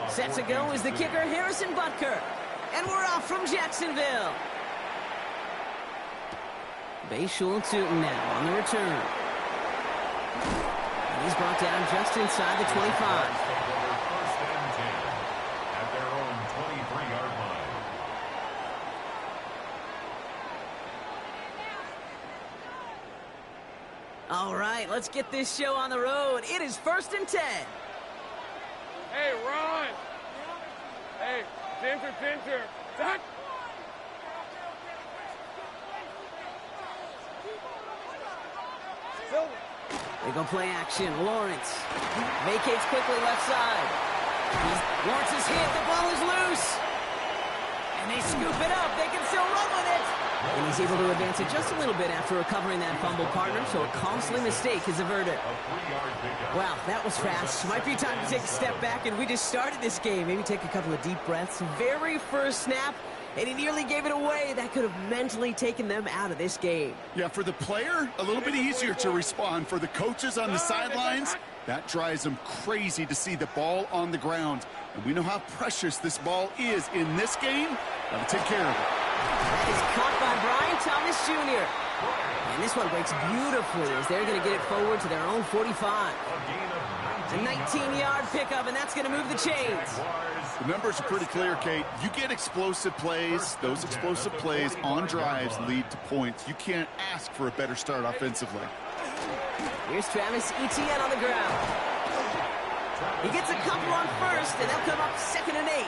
Set to go is the kicker, Harrison Butker. And we're off from Jacksonville. Bayshul Tootin now on the return. And he's brought down just inside the 25. All right, let's get this show on the road. It is 1st and 10. Hey, Ron. Hey, Dinter. Zach. They go play action. Lawrence vacates quickly left side. Lawrence is hit. The ball is loose. And they scoop it up. They can still run with it. And he's able to advance it just a little bit after recovering that fumble, partner, so a costly mistake is averted. Wow, that was fast. Might be time to take a step back, and we just started this game. Maybe take a couple of deep breaths. Very first snap, and he nearly gave it away. That could have mentally taken them out of this game. Yeah, for the player, a little bit easier to respond. For the coaches on the sidelines, that drives them crazy to see the ball on the ground. And we know how precious this ball is in this game. Got to take care of it. That is caught by Brian Thomas Jr. And this one breaks beautifully as they're going to get it forward to their own 45. A 19-yard pickup, and that's going to move the chains. The numbers are pretty clear, Kate. You get explosive plays. Those explosive plays on drives lead to points. You can't ask for a better start offensively. Here's Travis Etienne on the ground. He gets a couple on first, and they'll come up 2nd and 8.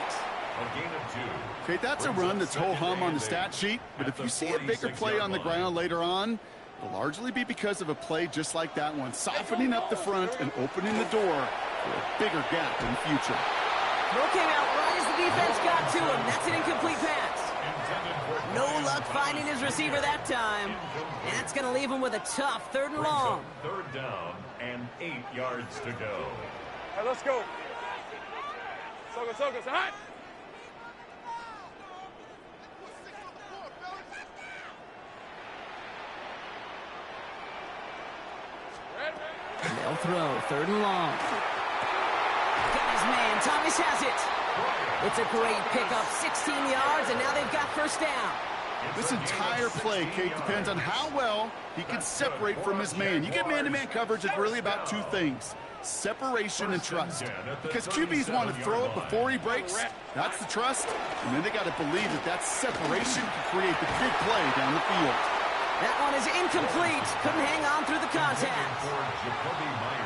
Okay, that's a run that's ho-hum on the stat sheet, but if you see a bigger play on the ground later on, it'll largely be because of a play just like that one, softening up the front and opening the door for a bigger gap in the future. Throw came out right as the defense got to him. That's an incomplete pass. No luck finding his receiver that time, and that's going to leave him with a tough 3rd and long. 3rd down and 8 yards to go. Hey, let's go. Soga, hot. They'll throw 3rd and long. Got his man. Thomas has it. It's a great pickup, 16 yards, and now they've got 1st down. This entire play, Kate, depends on how well he can separate from his man. You get man-to-man coverage, it's really about 2 things. Separation and trust. Because QBs want to throw it before he breaks. That's the trust. And then they got to believe that that separation can create the big play down the field. That one is incomplete. Couldn't hang on through the contact.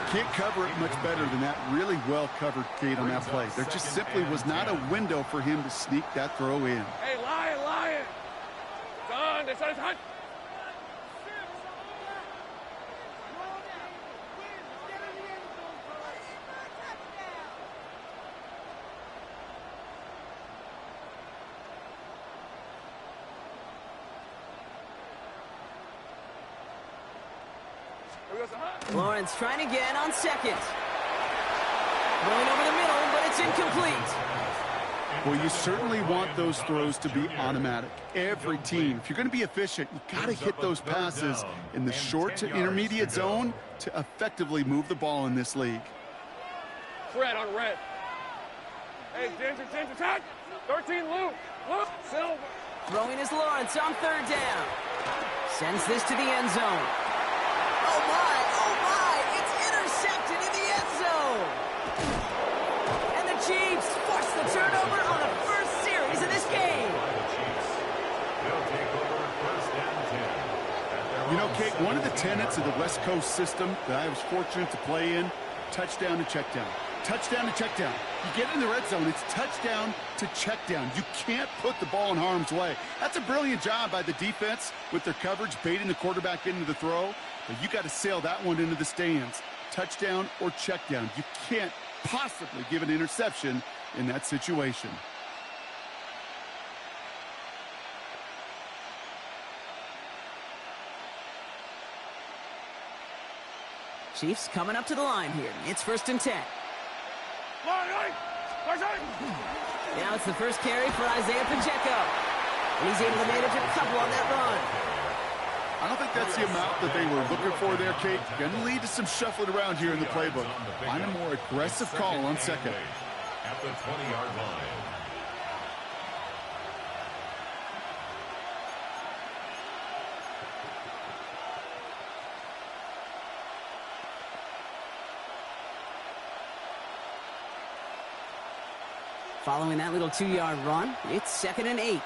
Can't cover it much better than that. Really well covered, Kate, on that play. There just simply was not a window for him to sneak that throw in. Hey, Lion. Done. They said it's hot. Lawrence trying again on 2nd. Going over the middle, but it's incomplete. Well, you certainly want those throws to be automatic. Every team, if you're going to be efficient, you got to hit those passes in the short to intermediate zone to effectively move the ball in this league. Fred on red. Hey, Ginger, touch. 13, Luke, Silver. Throwing is Lawrence on 3rd down. Sends this to the end zone. Oh my, it's intercepted in the end zone. And the Chiefs force the turnover on the first series of this game. You know, Kate, one of the tenets of the West Coast system that I was fortunate to play in, touchdown to check down. Touchdown to check down. You get in the red zone, it's touchdown to check down. You can't put the ball in harm's way. That's a brilliant job by the defense with their coverage, baiting the quarterback into the throw. But you got to sail that one into the stands. Touchdown or check down. You can't possibly give an interception in that situation. Chiefs coming up to the line here. It's 1st and 10. Now it's the first carry for Isaiah Pacheco. And he's able to manage a couple on that run. I don't think that's the amount that they were looking for there, Kate. Going to lead to some shuffling around here in the playbook. Find a more aggressive call on second. At the 20-yard line. Following that little 2-yard run, it's 2nd and 8.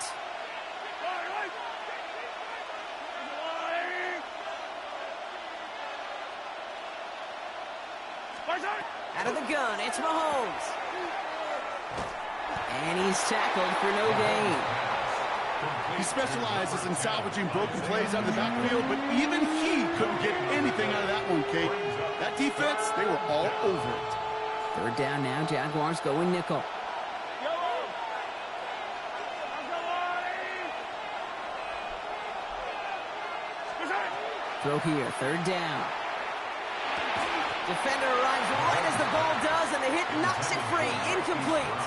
Out of the gun, it's Mahomes. And he's tackled for no gain. He specializes in salvaging broken plays out of the backfield, but even he couldn't get anything out of that one, Kate. That defense, they were all over it. 3rd down now, Jaguars going nickel. Throw here, 3rd down. Defender arrives right as the ball does, and the hit knocks it free. Incomplete.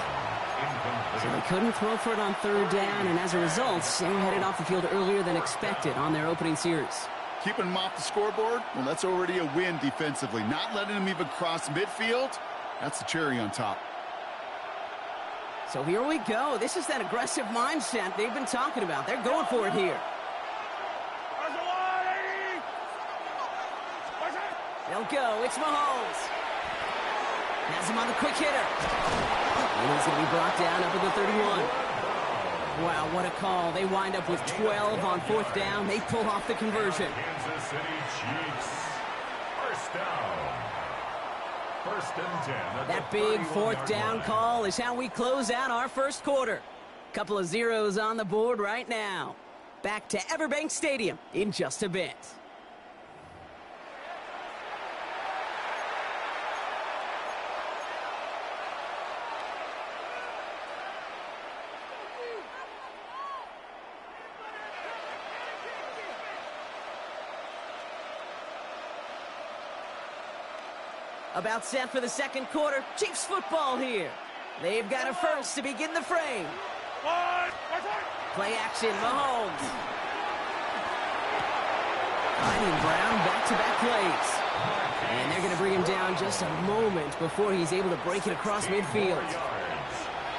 So they couldn't throw for it on 3rd down, and as a result, they were headed off the field earlier than expected on their opening series. Keeping them off the scoreboard, well, that's already a win defensively. Not letting them even cross midfield, that's the cherry on top. So here we go. This is that aggressive mindset they've been talking about. They're going for it here. They'll go. It's Mahomes. Has him on the quick hitter. And he's going to be brought down up at the 31. Wow, what a call. They wind up with 12 on 4th down. They pull off the conversion. Kansas City Chiefs. First down. 1st and 10. That big 4th down call is how we close out our first quarter. Couple of zeros on the board right now. Back to Everbank Stadium in just a bit. About set for the 2nd quarter. Chiefs football here. They've got a first to begin the frame. Play action, Mahomes. Finding Brown back-to-back plays. And they're going to bring him down just a moment before he's able to break it across midfield.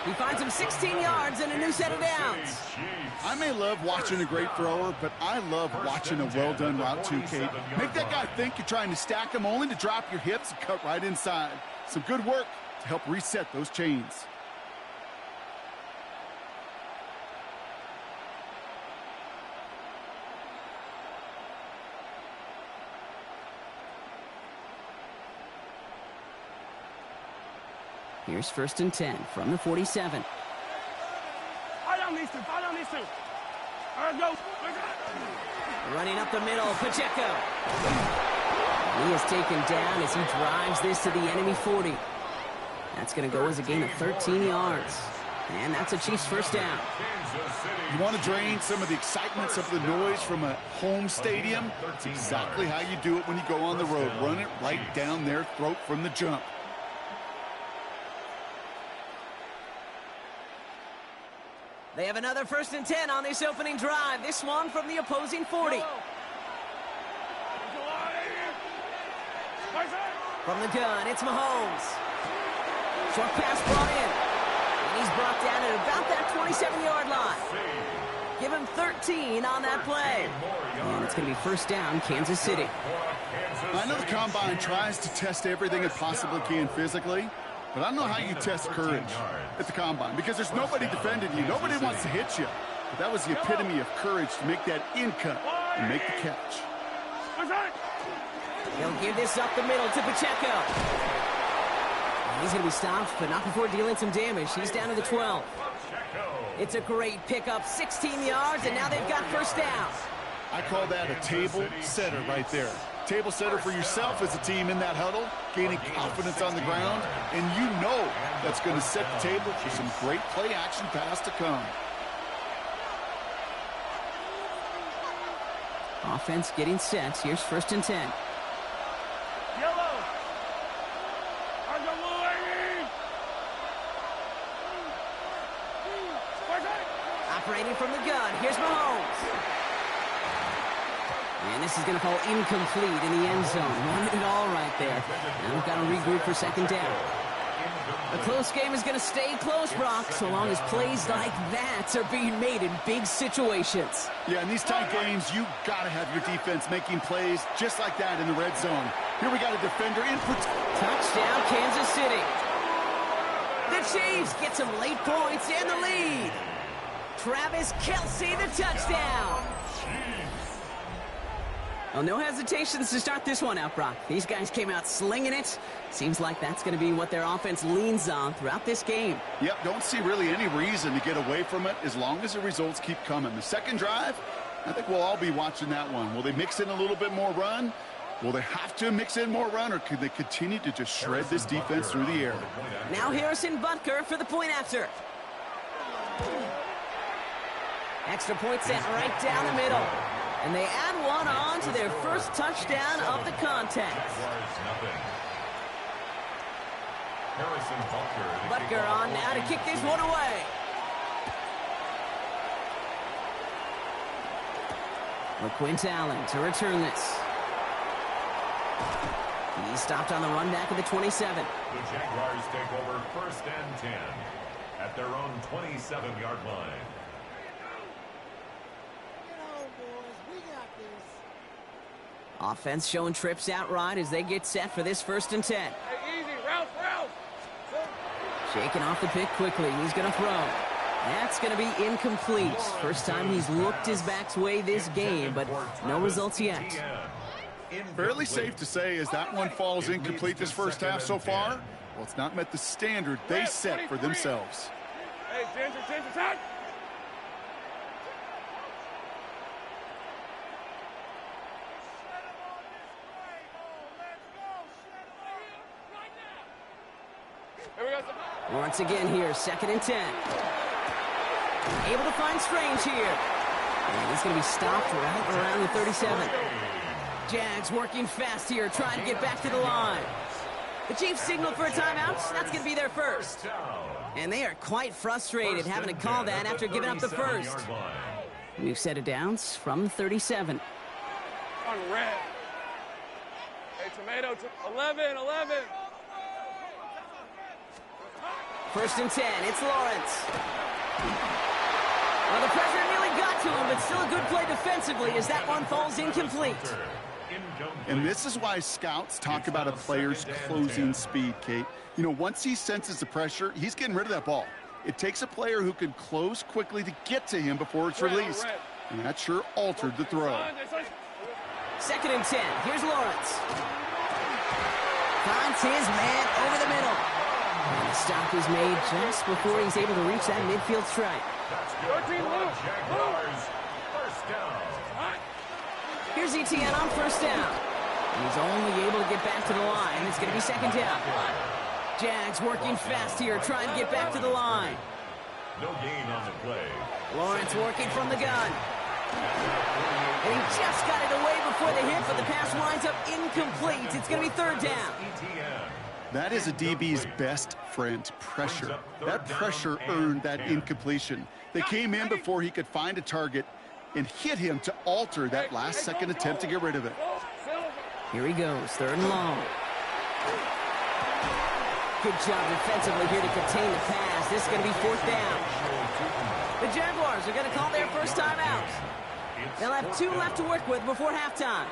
He finds him 16 yards and a new set of downs. I may love watching a great thrower, but I love watching a well-done route too, Kate. Make that guy think you're trying to stack him only to drop your hips and cut right inside. Some good work to help reset those chains. Here's 1st and 10 from the 47. Running up the middle, Pacheco. He is taken down as he drives this to the enemy 40. That's going to go as a gain of 13 yards. And that's a Chiefs first down. You want to drain some of the excitement, some of the noise from a home stadium? That's exactly how you do it when you go on the road. Run it right down their throat from the jump. They have another 1st and 10 on this opening drive. This one from the opposing 40. From the gun, it's Mahomes. Short pass brought in. And he's brought down at about that 27-yard line. Give him 13 on that play. And it's going to be 1st down, Kansas City. I know the Combine tries to test everything it possibly can physically, but I don't know how you test courage at the Combine, because there's nobody defending you. Nobody wants to hit you. But that was the epitome of courage to make that in cut and make the catch. He'll give this up the middle to Pacheco. And he's going to be stopped, but not before dealing some damage. He's down to the 12. It's a great pickup, 16 yards, and now they've got 1st down. I call that a table setter right there. Table setter for yourself as a team in that huddle, gaining confidence on the ground, and you know that's going to set the table for some great play-action pass to come. Offense getting set. Here's 1st and 10. Operating from the gun. Here's Mahomes. And this is going to fall incomplete in the end zone. Wanted it all right there. Now we've got to regroup for second down. A close game is going to stay close, Brock, so long as plays like that are being made in big situations. Yeah, in these tight games, you got to have your defense making plays just like that in the red zone. Here we got a defender in for touchdown, Kansas City. The Chiefs get some late points and the lead. Travis Kelce, the touchdown. Well, no hesitations to start this one out, Brock. These guys came out slinging it. Seems like that's going to be what their offense leans on throughout this game. Yep, don't see really any reason to get away from it as long as the results keep coming. The second drive, I think we'll all be watching that one. Will they mix in a little bit more run? Will they have to mix in more run, or could they continue to just shred this defense through the air? Now Harrison Butker for the point after. Extra point sent right down the middle. And they add one on to their first touchdown of the contest. Butker on now to kick this one away. LaQuint Allen to return this. He's stopped on the run back of the 27. The Jaguars take over 1st and 10 at their own 27-yard line. Offense showing trips out right as they get set for this 1st and 10. Hey, easy, route. Shaking off the pick quickly. He's going to throw. That's going to be incomplete. First time he's looked his back's way this game, but no results yet. Fairly safe to say as that one falls incomplete this first half so far. Well, it's not met the standard they set for themselves. Hey, Ginger, touch! Once again here, 2nd and 10. Able to find Strange here. And he's going to be stopped right around the 37. Jags working fast here, trying to get back to the line. The Chiefs signal for a timeout. That's going to be their first. And they are quite frustrated having to call that after giving up the first. We've set it down from 37. On red. Hey, tomato, 11. 1st and 10, it's Lawrence. Well, the pressure nearly got to him, but still a good play defensively as that one falls incomplete. And this is why scouts talk about a player's closing speed, Kate. You know, once he senses the pressure, he's getting rid of that ball. It takes a player who can close quickly to get to him before it's released. And that sure altered the throw. 2nd and 10, here's Lawrence. Finds his man over the middle. And the stop is made just before he's able to reach that midfield strike. Here's ETN on 1st down. He's only able to get back to the line. It's going to be 2nd down. Jags working fast here, trying to get back to the line. No gain on the play. Lawrence working from the gun. And he just got it away before the hit, but the pass winds up incomplete. It's going to be 3rd down. That is a DB's best friend, pressure. That pressure earned that incompletion. They came in before he could find a target and hit him to alter that last-second attempt to get rid of it. Here he goes, 3rd and long. Good job defensively here to contain the pass. This is going to be 4th down. The Jaguars are going to call their first timeout. They'll have 2 left to work with before halftime.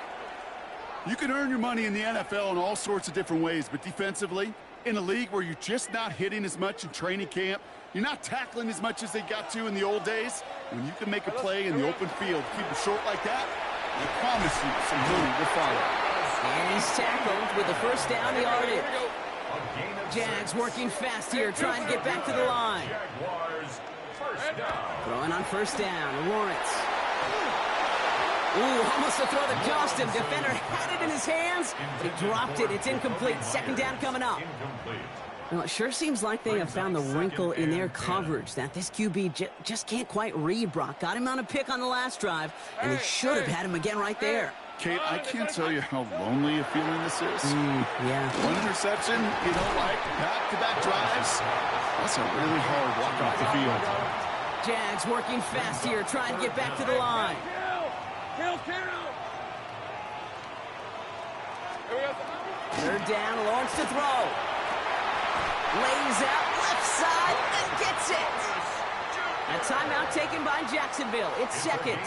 You can earn your money in the NFL in all sorts of different ways, but defensively, in a league where you're just not hitting as much in training camp, you're not tackling as much as they got to in the old days, when you can make a play in the open field, keep it short like that, I promise you some money will follow. And he's tackled with the 1st down yardage. Jags working fast here, trying to get back to the line. Throwing on 1st down, Lawrence. Ooh, almost a throw that cost him. Defender had it in his hands, but he dropped it. It's incomplete. 2nd down coming up. Well, it sure seems like they have found the wrinkle in their coverage that this QB just can't quite read, Brock. Got him on a pick on the last drive, and they should have had him again right there. Kate, I can't tell you how lonely a feeling this is. Yeah. One interception, you know, like back-to-back drives. That's a really hard walk off the field. Jags working fast here, trying to get back to the line. Third down, Lawrence to throw. Lays out left side and gets it. A timeout taken by Jacksonville. It's second.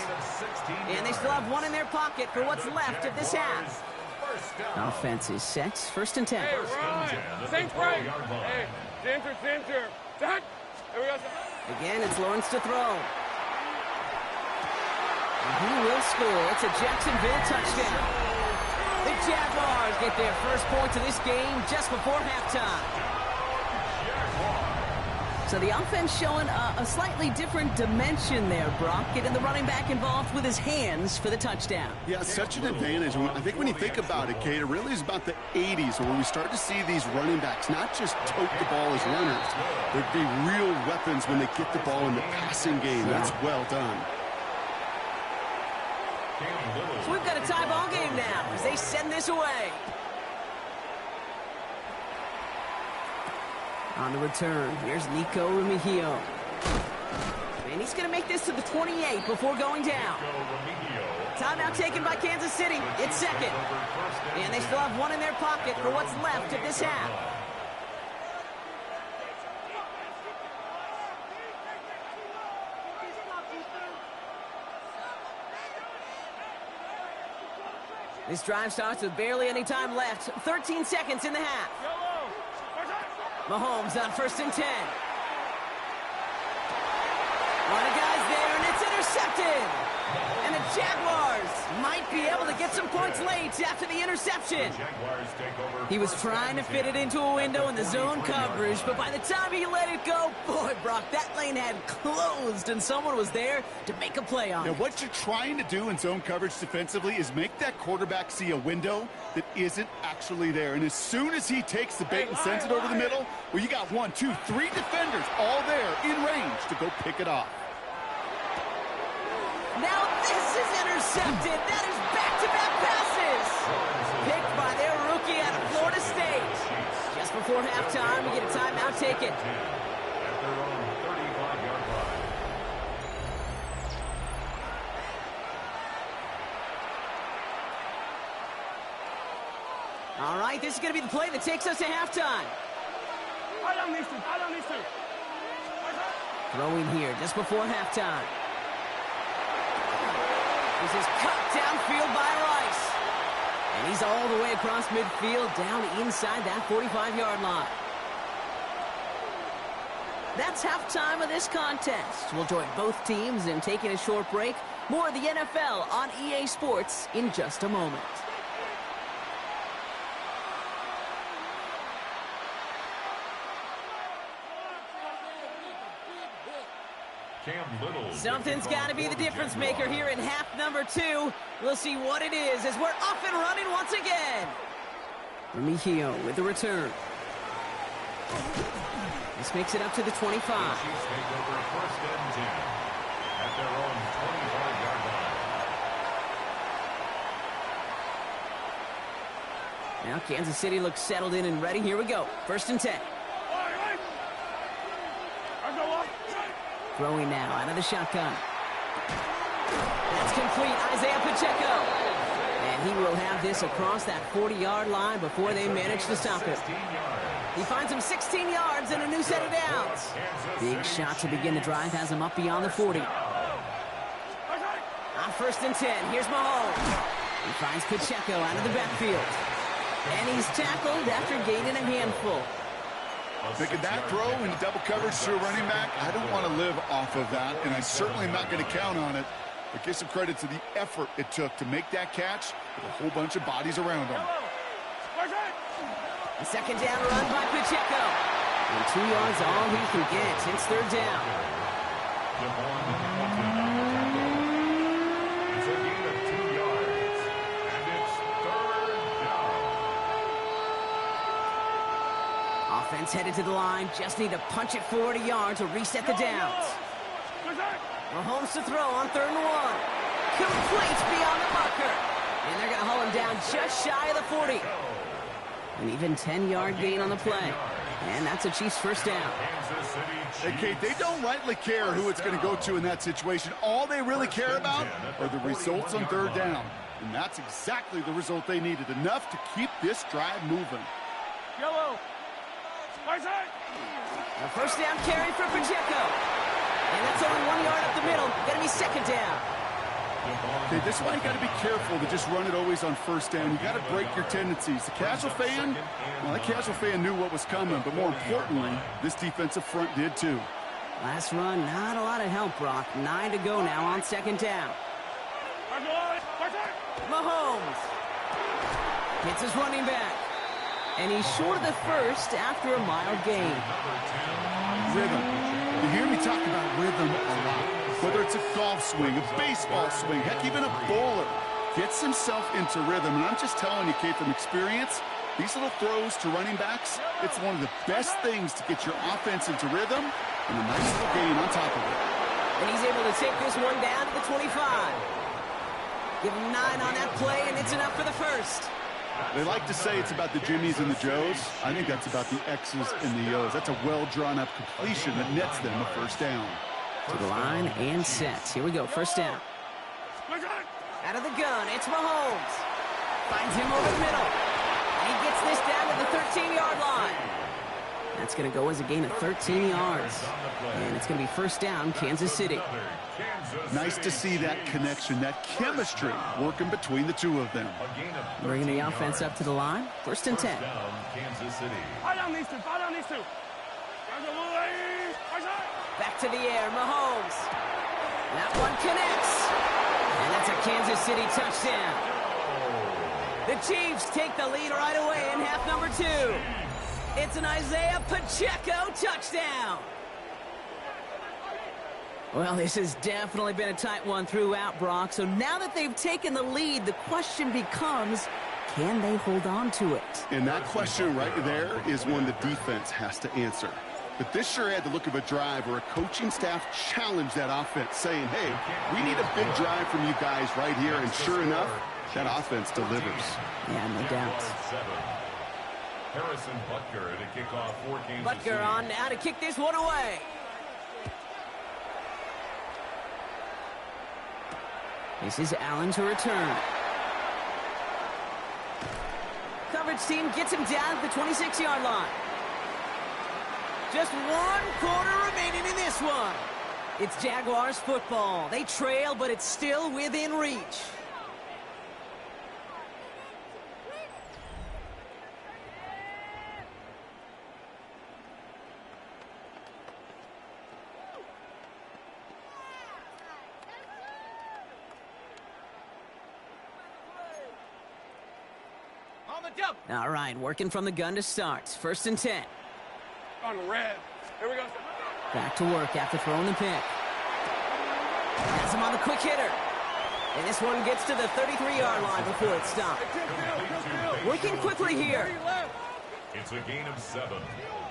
And they still have one in their pocket for what's left of this half. Offense is set. First and 10. Hey, Ryan. Think right. Hey, center. Here we go. Again, it's Lawrence to throw. And he will score. It's a Jacksonville touchdown. The Jaguars get their first points of this game just before halftime. So the offense showing a slightly different dimension there, Brock, getting the running back involved with his hands for the touchdown. Yeah, such an advantage. I think when you think about it, Kate, it really is about the 80s where we start to see these running backs not just tote the ball as runners. There'd be real weapons when they get the ball in the passing game. That's well done. So we've got a tie ball game now as they send this away. On the return, here's Nico Remigio. And he's going to make this to the 28 before going down. Timeout taken by Kansas City. It's second. And they still have one in their pocket for what's left of this half. This drive starts with barely any time left. 13 seconds in the half. Mahomes on first and 10. A lot of guys there, and it's intercepted. And the Jaguars might be able to get some points late after the interception. He was trying to fit it into a window in the zone coverage, but by the time he let it go, boy, Brock, that lane had closed, and someone was there to make a play on it. Now, what you're trying to do in zone coverage defensively is make that quarterback see a window that isn't actually there. And as soon as he takes the bait and sends it over the middle, well, you got 1, 2, 3 defenders all there in range to go pick it off. Now this is intercepted. That is back-to-back passes. Picked by their rookie out of Florida State. Just before halftime, we get a timeout taken. At their own 35-yard line. All right, this is going to be the play that takes us to halftime. I don't need to. Throwing here just before halftime. This is cut downfield by Rice. And he's all the way across midfield down inside that 45-yard line. That's halftime of this contest. We'll join both teams in taking a short break. More of the NFL on EA Sports in just a moment. Something's got to be the difference maker here in half number 2. We'll see what it is as we're off and running once again. Remigio with the return. This makes it up to the 25. Take over first and 10 at their own 25-yard line. Now Kansas City looks settled in and ready. Here we go. First and 10. Throwing now out of the shotgun. That's complete. Isaiah Pacheco. And he will have this across that 40-yard line before they manage to stop it. He finds him 16 yards and a new set of downs. Big shot to begin the drive has him up beyond the 40. On first and 10, here's Mahomes. He finds Pacheco out of the backfield. And he's tackled after gaining a handful. Making that throw into double coverage to a running back, I don't want to live off of that, and I certainly am not going to count on it. But give some credit to the effort it took to make that catch with a whole bunch of bodies around him. A second down run by Pacheco. And 2 yards all he can get. It's third down. It's a gain of 2 yards, and it's third down. Offense headed to the line. Just need to punch it 40 yards to reset the downs. Mahomes to throw on 3rd and 1. Complete beyond the marker. And they're going to haul him down just shy of the 40. An even 10-yard gain on the play. And that's a Chiefs first down. Hey, Kate, they don't rightly care who it's going to go to in that situation. All they really care about are the results on 3rd down. And that's exactly the result they needed, enough to keep this drive moving. Yellow. Right side. A first down carry for Pacheco. And that's only 1 yard up the middle. Going to be second down. Okay, this is why you got to be careful to just run it always on first down. You got to break your tendencies. The casual fan, well, that casual fan knew what was coming, but more importantly, this defensive front did too. Last run, not a lot of help, Brock. 9 to go now on second down. Mahomes hits his running back. And he's short of the first after a mild gain. Rhythm. You hear me talk about rhythm a lot. Whether it's a golf swing, a baseball swing, heck, even a bowler gets himself into rhythm. And I'm just telling you, Kate, from experience, these little throws to running backs, it's one of the best things to get your offense into rhythm and a nice little gain on top of it. And he's able to take this one down to the 25. Give him 9 on that play, and it's enough for the first. They like to say it's about the Jimmies and the Joes. I think that's about the X's and the O's. That's a well-drawn-up completion that nets them a first down. To the line and set. Here we go, first down. Out of the gun, it's Mahomes. Finds him over the middle. And he gets this down to the 13-yard line. That's going to go as a gain of 13 yards. And it's going to be first down, Kansas City. Nice to see that connection, that chemistry working between the two of them. Bringing the offense up to the line. First and 10. Back to the air, Mahomes. That one connects. And that's a Kansas City touchdown. The Chiefs take the lead right away in half number 2. It's an Isaiah Pacheco touchdown. Well, this has definitely been a tight one throughout, Brock. So now that they've taken the lead, the question becomes, can they hold on to it? And that question right there is one the defense has to answer. But this sure had the look of a drive where a coaching staff challenged that offense, saying, hey, we need a big drive from you guys right here. And sure enough, that offense delivers. Yeah, no doubt. Harrison Butker to kick off for Kansas Butker City. on now to kick this one away. This is Allen to return. Coverage team gets him down at the 26-yard line. Just 1 quarter remaining in this one. It's Jaguars football. They trail, but it's still within reach. All right, working from the gun to start. First and 10. On red. Here we go. Back to work after throwing the pick. Has him on the quick hitter. And this one gets to the 33-yard line before it stopped. Working quickly here. It's a gain of 7.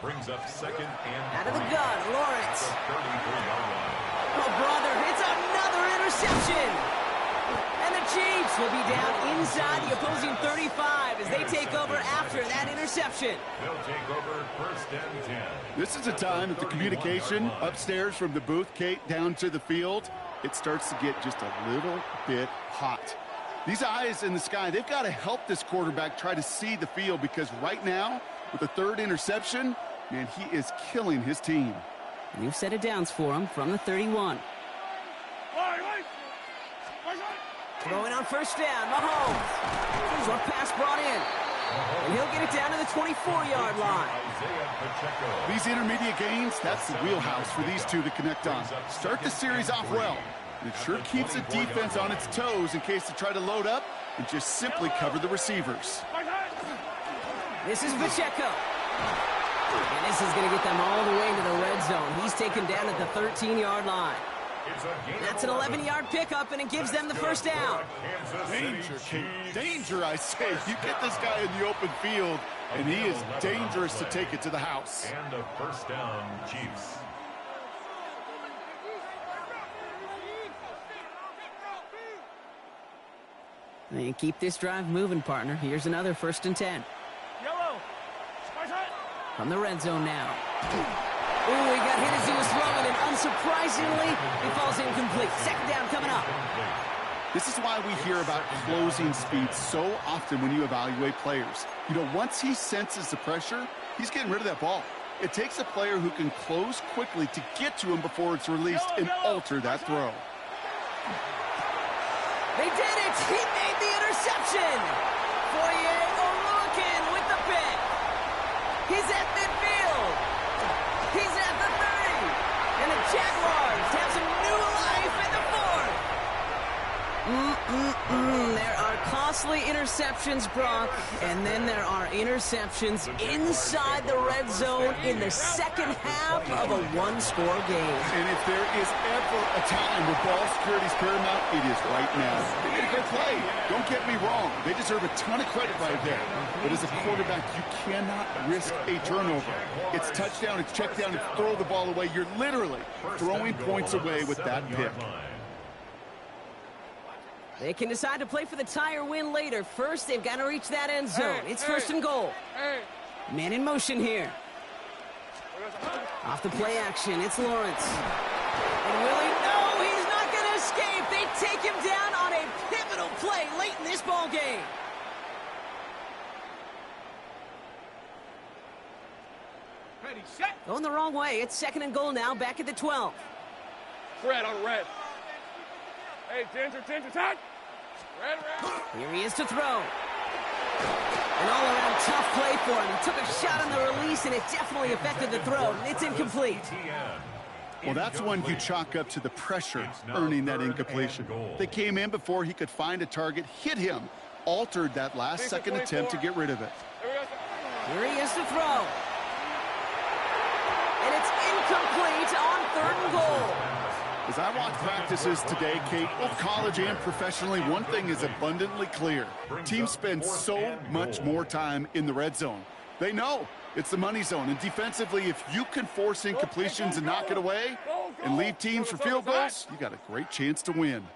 Brings up second and Out of the gun, Lawrence. 33-yard line. Oh, brother, it's another interception. And the Chiefs will be down inside the opposing 35 as they take over after that interception. They'll take over first and 10. This is a time that the communication upstairs from the booth, Kate, down to the field, it starts to get just a little bit hot. These eyes in the sky, they've got to help this quarterback try to see the field, because right now, with the 3rd interception, man, he is killing his team. New set of downs for him from the 31. Throwing on first down, Mahomes. Short pass brought in. And he'll get it down to the 24-yard line. These intermediate gains, that's the wheelhouse for these two to connect on. Start the series off well. And it sure keeps the defense on its toes in case they try to load up and just simply cover the receivers. This is Pacheco. And this is going to get them all the way into the red zone. He's taken down at the 13-yard line. That's an 11-yard pickup, and it gives them the first down. Danger, Kate. Danger, I say. You get this guy in the open field, and he is dangerous to take it to the house. And a first down, Chiefs. And keep this drive moving, partner. Here's another first and 10. Yellow. From the red zone now. Ooh, he got hit as he was throwing, and unsurprisingly, he falls incomplete. Second down coming up. This is why we hear about closing speed so often when you evaluate players. You know, once he senses the pressure, he's getting rid of that ball. It takes a player who can close quickly to get to him before it's released and alter that throw. They did it! He made the interception! Fourier Oluwakin with the pick. He's at midfield. He's at the 30. And the Jaguars have some new life in the 4th. There are costly interceptions, Brock, and then there are interceptions inside the red zone in the second half of a one-score game. And if there is ever a time where ball security is paramount, it is right now. They made a good play. Don't get me wrong. They deserve a ton of credit right there. But as a quarterback, you cannot risk a turnover. It's touchdown, it's check down, it's throw the ball away. You're literally throwing points away with that pick. They can decide to play for the tie or win later. First, they've got to reach that end zone. It's first and goal. Man in motion here. Off the play action, it's Lawrence. And Willie, no, he's not going to escape. They take him down on a pivotal play late in this ball game. Ready, set. Going the wrong way. It's second and goal now, back at the 12. Red on red. Hey, Ginger, touch. Red. Here he is to throw. An all-around tough play for him. He took a shot on the release, and it definitely affected the throw. It's incomplete. Well, that's one you chalk up to the pressure earning that incompletion. They came in before he could find a target, hit him, altered that last-second attempt to get rid of it. Here he is to throw. And it's incomplete on third and goal. As I watch practices today, Kate, both college and professionally, one thing is abundantly clear. Teams spend so much more time in the red zone. They know it's the money zone. And defensively, if you can force incompletions and knock it away and leave teams for field goals, you got a great chance to win.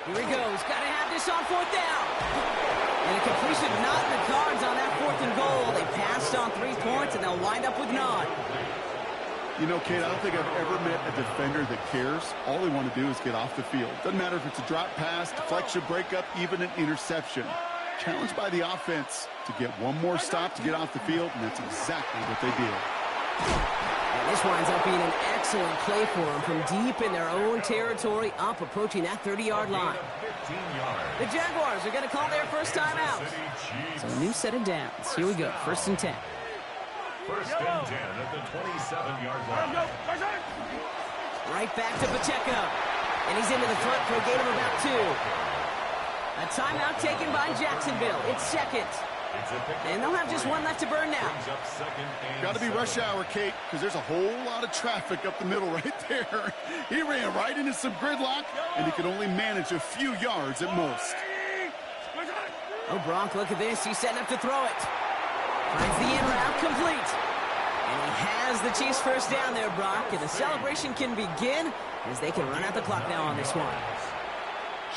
Here he goes. Got to have this on fourth down. And a completion not in the cards on that fourth and goal. They passed on 3 points, and they'll wind up with none. You know, Kate, I don't think I've ever met a defender that cares. All they want to do is get off the field. Doesn't matter if it's a drop pass, deflection, breakup, even an interception. Challenged by the offense to get one more stop to get off the field, and that's exactly what they did. And this winds up being an excellent play for them from deep in their own territory, up approaching that 30-yard line. The Jaguars are going to call their first time out. So a new set of downs. Here we go, first and 10. First and 10 at the 27-yard line. Right back to Pacheco. And he's into the front for a gain of about 2. A timeout taken by Jacksonville. It's second. And they'll have just one left to burn now. Got to be rush hour, Kate, because there's a whole lot of traffic up the middle right there. He ran right into some gridlock, and he could only manage a few yards at most. Oh, Brock, look at this. He's setting up to throw it. Finds the in route complete. And he has the Chiefs first down there, Brock. And the celebration can begin as they can run out the clock now on this one.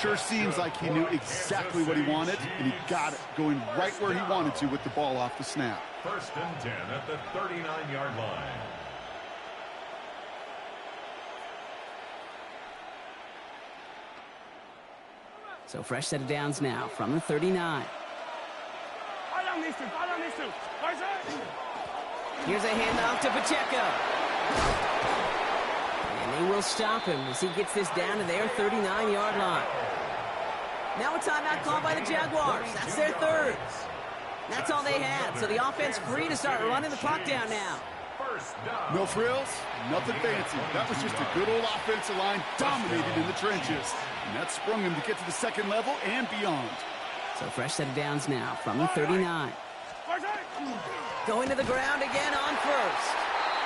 Sure seems like he knew exactly what he wanted, and he got it, going right where he wanted to with the ball off the snap. First and 10 at the 39-yard line. So fresh set of downs now from the 39. Here's a handoff to Pacheco. And they will stop him as he gets this down to their 39-yard line. Now a timeout called by the Jaguars. That's their third. That's all they had. So the offense free to start running the clock down now. No frills, nothing fancy. That was just a good old offensive line dominated in the trenches. And that sprung him to get to the second level and beyond. So fresh set of downs now from the 39. Going to the ground again on first.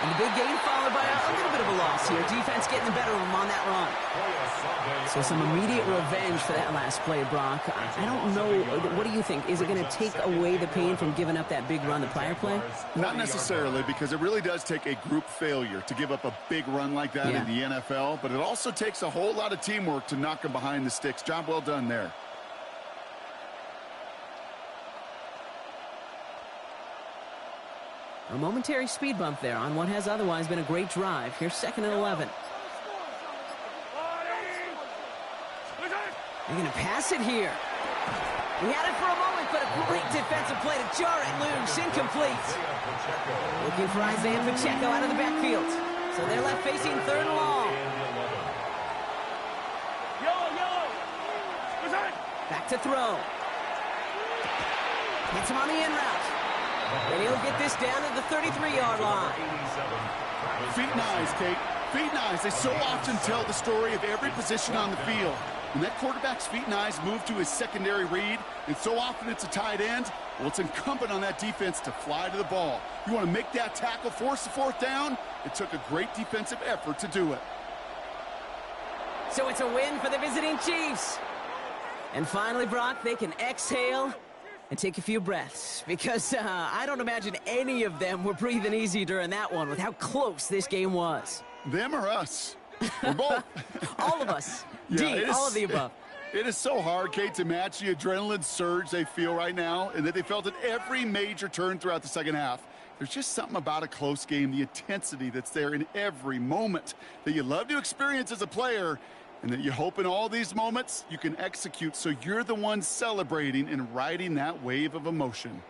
And the big gain followed by a little bit of a loss here. Defense getting the better of them on that run. So some immediate revenge for that last play, Brock. I don't know. What do you think? Is it going to take away the pain from giving up that big run the prior play? Not necessarily, because it really does take a group failure to give up a big run like that in the NFL. But it also takes a whole lot of teamwork to knock them behind the sticks. Job well done there. A momentary speed bump there on what has otherwise been a great drive. Here's second and 11. They're going to pass it here. He had it for a moment, but a great defensive play to jar it loose. Incomplete. Looking for Isaiah Pacheco out of the backfield. So they're left facing third and long. Back to throw. Hits him on the in route. And he'll get this down to the 33-yard line. Feet and eyes, Kate. Feet and eyes. They so often tell the story of every position on the field. When that quarterback's feet and eyes move to his secondary read, and so often it's a tight end, well, it's incumbent on that defense to fly to the ball. You want to make that tackle, force the fourth down? It took a great defensive effort to do it. So it's a win for the visiting Chiefs. And finally, Brock, they can exhale and take a few breaths, because I don't imagine any of them were breathing easy during that one with how close this game was. Them or us? We're both. All of us. Yeah, all of the above. It is so hard, Kate, to match the adrenaline surge they feel right now, and that they felt at every major turn throughout the second half. There's just something about a close game, the intensity that's there in every moment that you love to experience as a player, and that you hope in all these moments you can execute so you're the one celebrating and riding that wave of emotion.